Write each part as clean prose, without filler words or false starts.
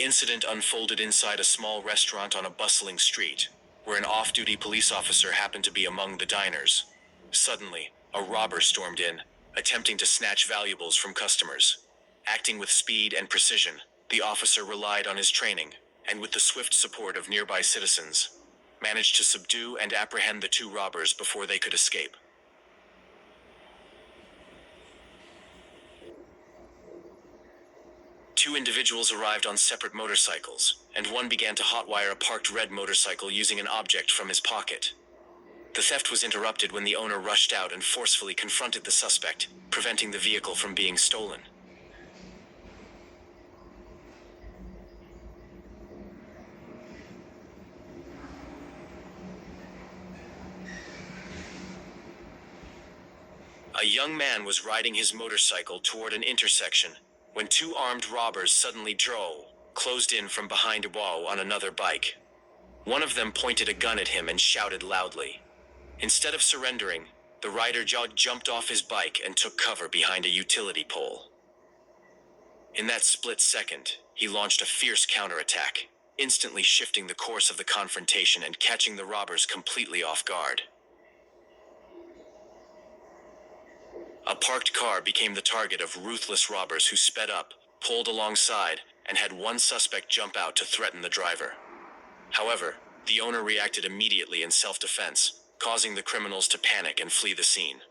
incident unfolded inside a small restaurant on a bustling street, where an off-duty police officer happened to be among the diners. Suddenly, a robber stormed in, attempting to snatch valuables from customers. Acting with speed and precision, the officer relied on his training, and with the swift support of nearby citizens, managed to subdue and apprehend the two robbers before they could escape. Two individuals arrived on separate motorcycles, and one began to hotwire a parked red motorcycle using an object from his pocket. The theft was interrupted when the owner rushed out and forcefully confronted the suspect, preventing the vehicle from being stolen. A young man was riding his motorcycle toward an intersection when two armed robbers suddenly closed in from behind a wall on another bike. One of them pointed a gun at him and shouted loudly. Instead of surrendering, the rider jumped off his bike and took cover behind a utility pole. In that split second, he launched a fierce counterattack, instantly shifting the course of the confrontation and catching the robbers completely off guard. A parked car became the target of ruthless robbers who sped up, pulled alongside, and had one suspect jump out to threaten the driver. However, the owner reacted immediately in self-defense, causing the criminals to panic and flee the scene.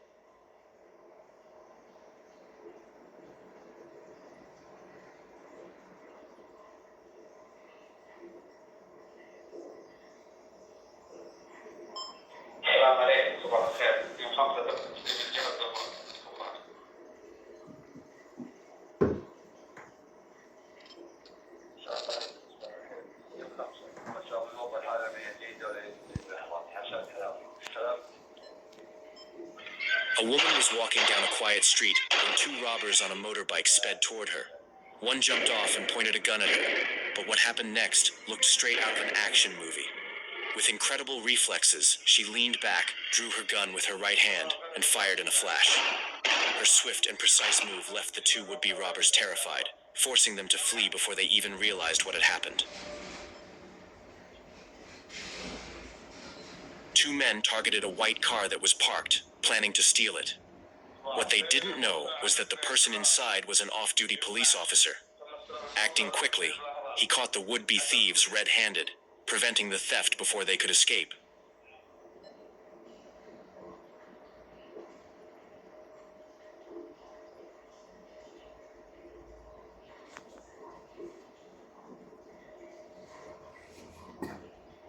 A woman was walking down a quiet street when two robbers on a motorbike sped toward her. One jumped off and pointed a gun at her, but what happened next looked straight out of an action movie. With incredible reflexes, she leaned back, drew her gun with her right hand, and fired in a flash. Her swift and precise move left the two would-be robbers terrified, forcing them to flee before they even realized what had happened. Two men targeted a white car that was parked, planning to steal it. What they didn't know was that the person inside was an off-duty police officer. Acting quickly, he caught the would-be thieves red-handed, preventing the theft before they could escape.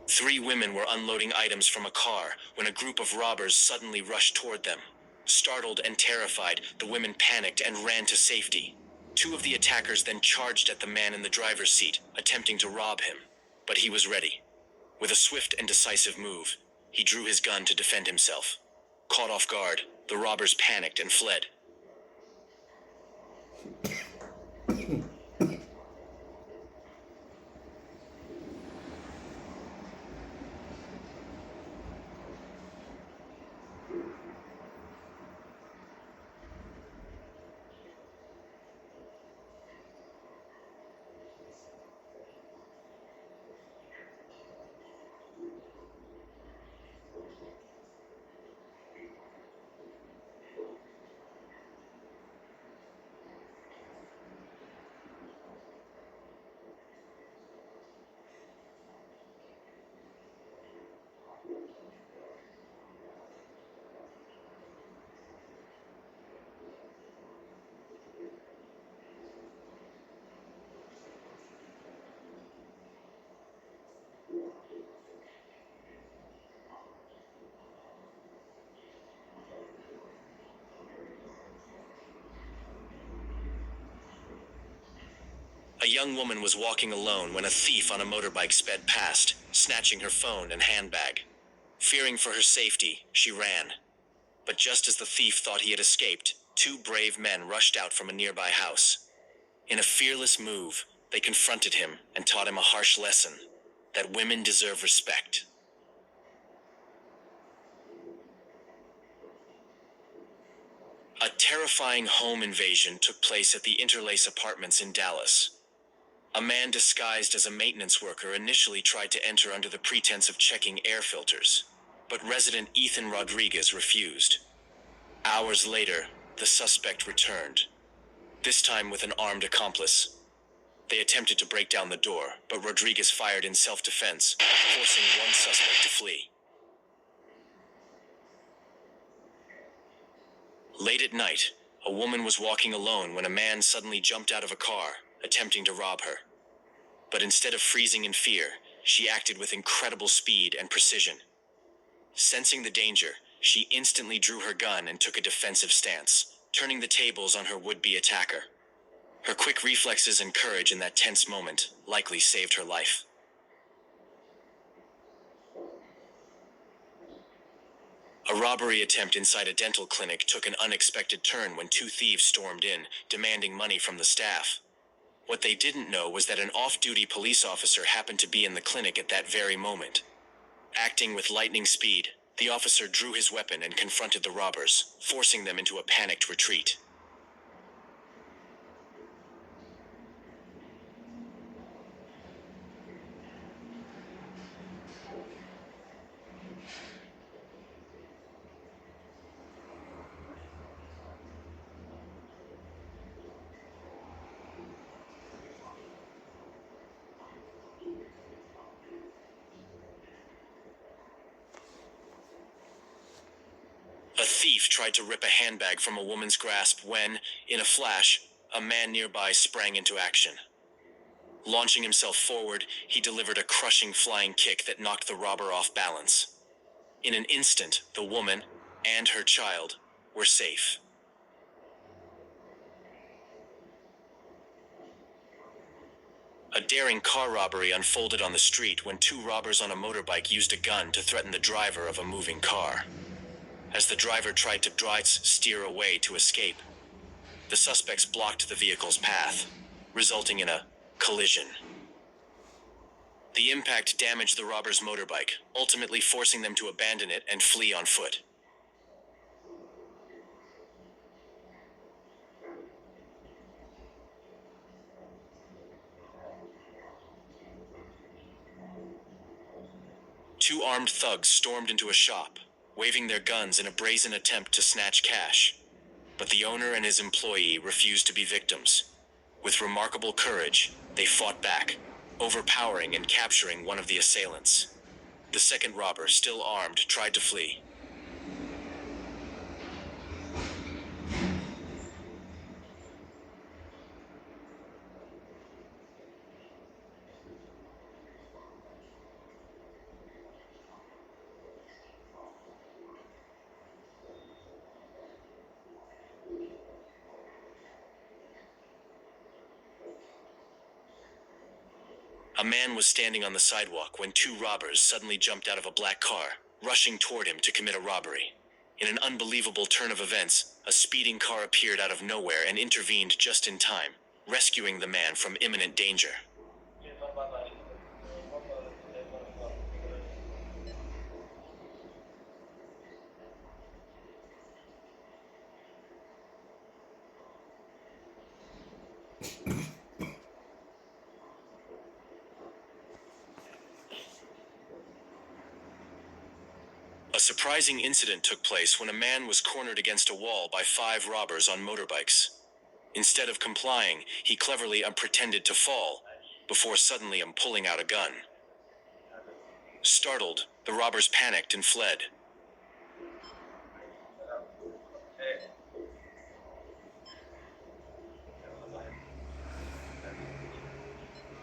Three women were unloading items from a car when a group of robbers suddenly rushed toward them. Startled and terrified, the women panicked and ran to safety. Two of the attackers then charged at the man in the driver's seat, attempting to rob him. But he was ready. With a swift and decisive move, he drew his gun to defend himself. Caught off guard, the robbers panicked and fled. A young woman was walking alone when a thief on a motorbike sped past, snatching her phone and handbag. Fearing for her safety, she ran. But just as the thief thought he had escaped, two brave men rushed out from a nearby house. In a fearless move, they confronted him and taught him a harsh lesson, that women deserve respect. A terrifying home invasion took place at the Interlace Apartments in Dallas. A man disguised as a maintenance worker initially tried to enter under the pretense of checking air filters, but resident Ethan Rodriguez refused. Hours later, the suspect returned, this time with an armed accomplice. They attempted to break down the door, but Rodriguez fired in self-defense, forcing one suspect to flee. Late at night, a woman was walking alone when a man suddenly jumped out of a car, attempting to rob her. But instead of freezing in fear, she acted with incredible speed and precision. Sensing the danger, she instantly drew her gun and took a defensive stance, turning the tables on her would-be attacker. Her quick reflexes and courage in that tense moment likely saved her life. A robbery attempt inside a dental clinic took an unexpected turn when two thieves stormed in, demanding money from the staff. What they didn't know was that an off-duty police officer happened to be in the clinic at that very moment. Acting with lightning speed, the officer drew his weapon and confronted the robbers, forcing them into a panicked retreat. A thief tried to rip a handbag from a woman's grasp when, in a flash, a man nearby sprang into action. Launching himself forward, he delivered a crushing flying kick that knocked the robber off balance. In an instant, the woman and her child were safe. A daring car robbery unfolded on the street when two robbers on a motorbike used a gun to threaten the driver of a moving car. As the driver tried to steer away to escape, the suspects blocked the vehicle's path, resulting in a collision. The impact damaged the robber's motorbike, ultimately forcing them to abandon it and flee on foot. Two armed thugs stormed into a shop, waving their guns in a brazen attempt to snatch cash. But the owner and his employee refused to be victims. With remarkable courage, they fought back, overpowering and capturing one of the assailants. The second robber, still armed, tried to flee. A man was standing on the sidewalk when two robbers suddenly jumped out of a black car, rushing toward him to commit a robbery. In an unbelievable turn of events, a speeding car appeared out of nowhere and intervened just in time, rescuing the man from imminent danger. A surprising incident took place when a man was cornered against a wall by five robbers on motorbikes. Instead of complying, he cleverly pretended to fall, before suddenly pulling out a gun. Startled, the robbers panicked and fled,